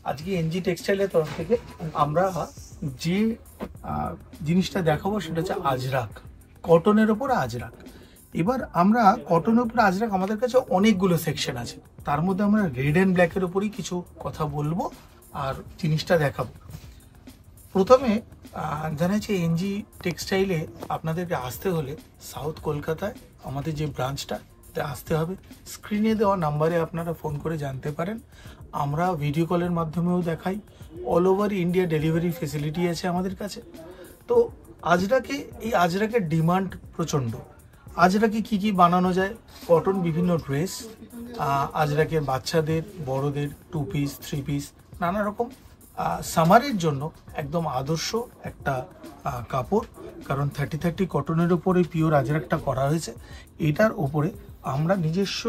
আজকে এনজি টেক্সটাইলের তরফ থেকে আমরা যে জিনিসটা দেখাবো সেটা হচ্ছে আজরাক, কটনের ওপর আজরাক। এবার আমরা কটনের উপর আজরাক, আমাদের কাছে অনেকগুলো সেকশন আছে, তার মধ্যে আমরা রেড অ্যান্ড ব্ল্যাকের উপরই কিছু কথা বলবো আর জিনিসটা দেখাবো। প্রথমে জানাচ্ছি এনজি টেক্সটাইলে আপনাদেরকে আসতে হলে সাউথ কলকাতায় আমাদের যে ব্রাঞ্চটা আসতে হবে। স্ক্রিনে দেওয়া নাম্বারে আপনারা ফোন করে জানতে পারেন। আমরা ভিডিও কলের মাধ্যমেও দেখাই, all over India delivery facility আছে আমাদের কাছে। তো আজরাকের ডিমান্ড প্রচণ্ড। আজরাকে কি কি বানানো যায়? কটন বিভিন্ন ড্রেস, আজরাকের বাচ্চাদের, বড়দের, 2 পিস 3 পিস, নানা রকম সামারের জন্য একদম আদর্শ একটা কাপড়। কারণ 30 কটনের উপরে পিওর আজরাকটা করা হয়েছে। এটার উপরে আমরা নিজস্ব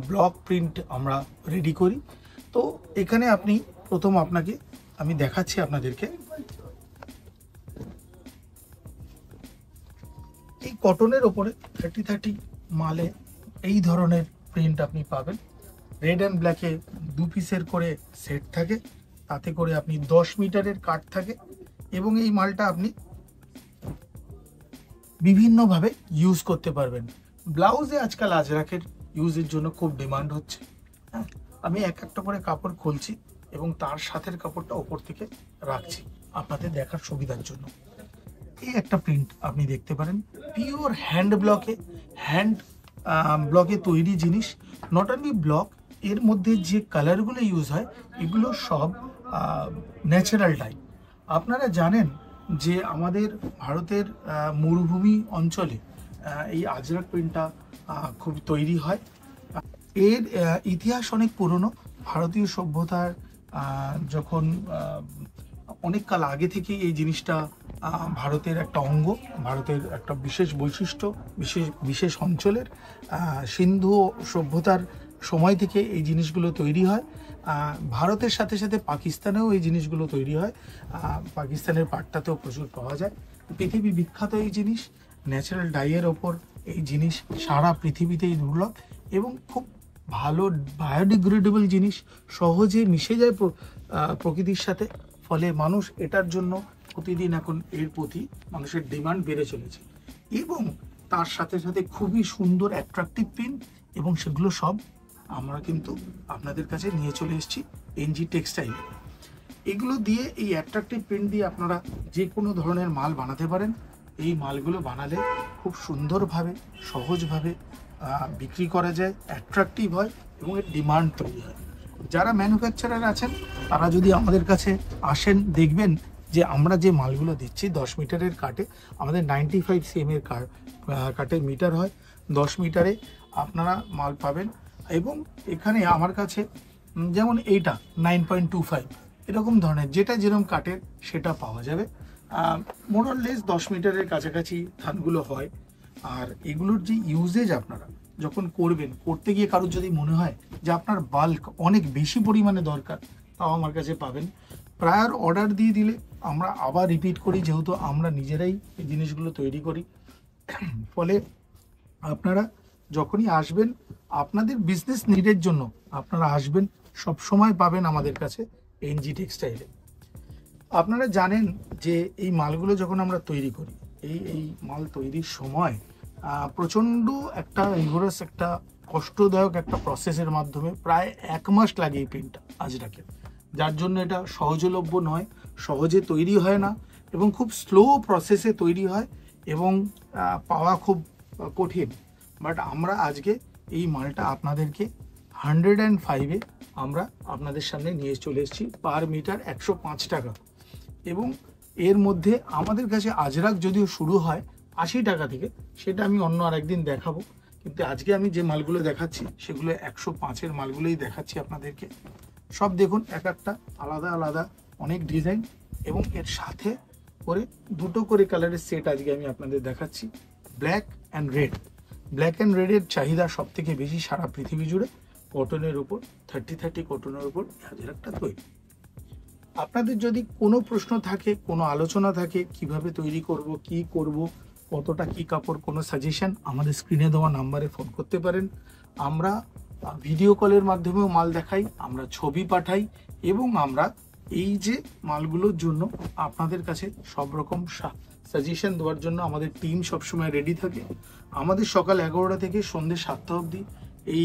ব্লক প্রিন্ট আমরা রেডি করি। তো এখানে আপনাকে আমি দেখাচ্ছি আপনাদেরকে। এই কটনের ওপরে 30 মালে এই ধরনের প্রিন্ট আপনি পাবেন। রেড অ্যান্ড ব্ল্যাকে 2 পিসের করে সেট থাকে, তাতে করে আপনি 10 মিটারের কাট থাকে এবং এই মালটা আপনি বিভিন্নভাবে ইউজ করতে পারবেন। ব্লাউজে আজকাল আজরাকের ইউজের জন্য খুব ডিমান্ড হচ্ছে। হ্যাঁ, আমি একটা করে কাপড় খুলছি এবং তার সাথের কাপড়টা ওপর থেকে রাখছি আপনাদের দেখার সুবিধার জন্য। এই একটা প্রিন্ট আপনি দেখতে পারেন, পিওর হ্যান্ড ব্লকে তৈরি জিনিস। নট অনলি ব্লক, এর মধ্যে যে কালারগুলো ইউজ হয় এগুলো সব ন্যাচারাল ডাই। আপনারা জানেন যে আমাদের ভারতের মরুভূমি অঞ্চলে এই আজরাক প্রিন্টটা খুব তৈরি হয়। এর ইতিহাস অনেক পুরনো। ভারতীয় সভ্যতার যখন অনেক কাল আগে থেকে এই জিনিসটা ভারতের একটা অঙ্গ, ভারতের একটা বিশেষ বৈশিষ্ট্য, বিশেষ অঞ্চলের সিন্ধু সভ্যতার সময় থেকে এই জিনিসগুলো তৈরি হয়। ভারতের সাথে সাথে পাকিস্তানেও এই জিনিসগুলো তৈরি হয়। পাকিস্তানের পাটটাতেও প্রচুর পাওয়া যায়। পৃথিবী বিখ্যাত এই জিনিস, ন্যাচারাল ডাইয়ের ওপর এই জিনিস সারা পৃথিবীতেই দুর্লভ এবং খুব ভালো বায়োডিগ্রেডেবল জিনিস, সহজে মিশে যায় প্রকৃতির সাথে। ফলে মানুষ এটার জন্য প্রতিদিন এখন এর প্রতি মানুষের ডিমান্ড বেড়ে চলেছে। এবং তার সাথে সাথে খুবই সুন্দর অ্যাট্রাকটিভ প্রিন্ট, এবং সেগুলো সব আমরা কিন্তু আপনাদের কাছে নিয়ে চলে এসেছি এনজি টেক্সটাইল। এগুলো দিয়ে, এই অ্যাট্রাকটিভ প্রিন্ট দিয়ে আপনারা যে কোনো ধরনের মাল বানাতে পারেন। এই মালগুলো বানালে খুব সুন্দরভাবে, সহজভাবে বিক্রি করা যায়, অ্যাট্রাকটিভ হয় এবং এর ডিমান্ড তৈরি হয়। যারা ম্যানুফ্যাকচারার আছেন তারা যদি আমাদের কাছে আসেন, দেখবেন যে আমরা যে মালগুলো দিচ্ছি 10 মিটারের কাটে, আমাদের 95 cm এর কাটের মিটার হয়। 10 মিটারে আপনারা মাল পাবেন। এবং এখানে আমার কাছে যেমন এইটা 9.25 এরকম ধরনের, যেটা যেরকম কাটের সেটা পাওয়া যাবে। মোরলেস 10 মিটারের কাছাকাছি থানগুলো হয়। আর এগুলোর যে ইউজেজ আপনারা যখন করতে গিয়ে কারোর যদি মনে হয় যে আপনার বাল্ক অনেক বেশি পরিমাণে দরকার, তাও আমার কাছে পাবেন। প্রায়র অর্ডার দিয়ে দিলে আমরা আবার রিপিট করি, যেহেতু আমরা নিজেরাই এই জিনিসগুলো তৈরি করি। ফলে আপনারা যখনই আসবেন, আপনাদের বিজনেস নিডের জন্য আপনারা আসবেন, সব সময় পাবেন আমাদের কাছে এনজি টেক্সটাইলে। আপনারা জানেন যে এই মালগুলো যখন আমরা তৈরি করি, এই মাল তৈরির সময় প্রচণ্ড একটা রিগোরাস, একটা কষ্টদায়ক একটা প্রসেসের মাধ্যমে প্রায় 1 মাস লাগে এই প্রিন্টটা আজরাকের। যার জন্য এটা সহজলভ্য নয়, সহজে তৈরি হয় না এবং খুব স্লো প্রসেসে তৈরি হয় এবং পাওয়া খুব কঠিন। বাট আমরা আজকে এই মালটা আপনাদেরকে 105-এ আমরা আপনাদের সামনে নিয়ে চলে এসেছি। পার মিটার 105 টাকা। এবং এর মধ্যে আমাদের কাছে আজরাক যদিও শুরু হয় 80 টাকা থেকে, সেটা আমি অন্য আরেকদিন দেখাবো। কিন্তু আজকে আমি যে মালগুলো দেখাচ্ছি সেগুলো 105-এর মালগুলোই দেখাচ্ছি আপনাদেরকে। সব দেখুন, একটা আলাদা আলাদা অনেক ডিজাইন, এবং এর সাথে করে 2টো করে কালারের সেট আজকে আমি আপনাদের দেখাচ্ছি। ব্ল্যাক অ্যান্ড রেডের চাহিদা সব থেকে বেশি সারা পৃথিবী জুড়ে। কটনের উপর 30 কটনের উপর আজরাকটা তৈরি। আপনাদের যদি কোনো প্রশ্ন থাকে, কোনো আলোচনা থাকে, কিভাবে তৈরি করব, কি করব, কতটা কি কাপড়, কোনো সাজেশন, আমাদের স্ক্রিনে দেওয়া নাম্বারে ফোন করতে পারেন। আমরা ভিডিও কলের মাধ্যমেও মাল দেখাই, আমরা ছবি পাঠাই, এবং আমরা এই যে মালগুলোর জন্য আপনাদের কাছে সব রকম সাজেশন দেওয়ার জন্য আমাদের টিম সবসময় রেডি থাকে। আমাদের সকাল 11টা থেকে সন্ধ্যে 7টা অবধি এই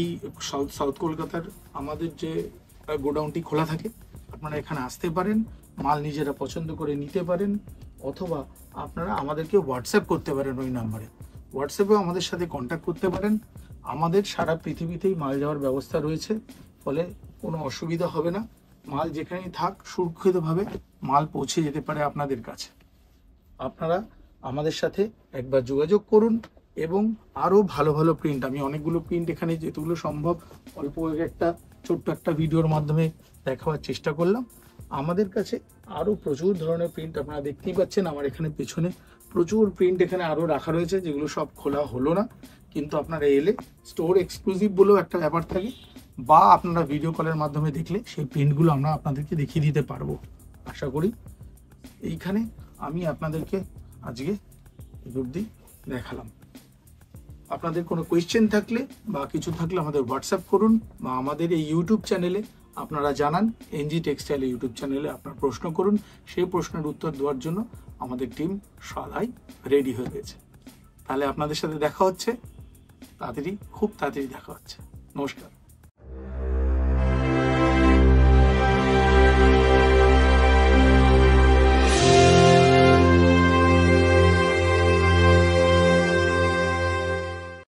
সাউথ কলকাতার আমাদের যে গোডাউনটি খোলা থাকে। আপনারা এখানে আসতে পারেন, মাল নিজেরা পছন্দ করে নিতে পারেন, অথবা আপনারা আমাদেরকে হোয়াটসঅ্যাপ করতে পারেন। ওই নাম্বারে হোয়াটসঅ্যাপেও আমাদের সাথে কন্ট্যাক্ট করতে পারেন। আমাদের সারা পৃথিবীতেই মাল যাওয়ার ব্যবস্থা রয়েছে, ফলে কোনো অসুবিধা হবে না। মাল যেখানেই থাক সুরক্ষিতভাবে মাল পৌঁছে যেতে পারে আপনাদের কাছে। আপনারা আমাদের সাথে একবার যোগাযোগ করুন, এবং আরও ভালো ভালো প্রিন্ট, আমি অনেকগুলো প্রিন্ট এখানে যেগুলো সম্ভব অল্প একটা ছোট্ট একটা ভিডিওর মাধ্যমে দেখাবার চেষ্টা করলাম। আমাদের কাছে আরও প্রচুর ধরনের প্রিন্ট আপনারা দেখতেই পাচ্ছেন। আমার এখানে পেছনে প্রচুর প্রিন্ট এখানে আরও রাখা রয়েছে, যেগুলো সব খোলা হলো না, কিন্তু আপনারা এলে স্টোর এক্সক্লুসিভ বলেও একটা ব্যাপার থাকে, বা আপনারা ভিডিও কলের মাধ্যমে দেখলে সেই প্রিন্টগুলো আমরা আপনাদেরকে দেখিয়ে দিতে পারবো। আশা করি এইখানে আমি আপনাদেরকে আজকে এই অবধি দেখালাম। আপনাদের কোনো কোয়েশ্চেন থাকলে বা কিছু থাকলে আমাদের হোয়াটসঅ্যাপ করুন, বা আমাদের এই ইউটিউব চ্যানেলে আপনারা জানান, এনজি টেক্সটাইল ইউটিউব চ্যানেলে আপনার প্রশ্ন করুন। সেই প্রশ্নের উত্তর দেওয়ার জন্য আমাদের টিম সবাই রেডি হয়ে গেছে। তাহলে আপনাদের সাথে দেখা হচ্ছে তাড়াতাড়ি, খুব তাড়াতাড়ি দেখা হচ্ছে। নমস্কার।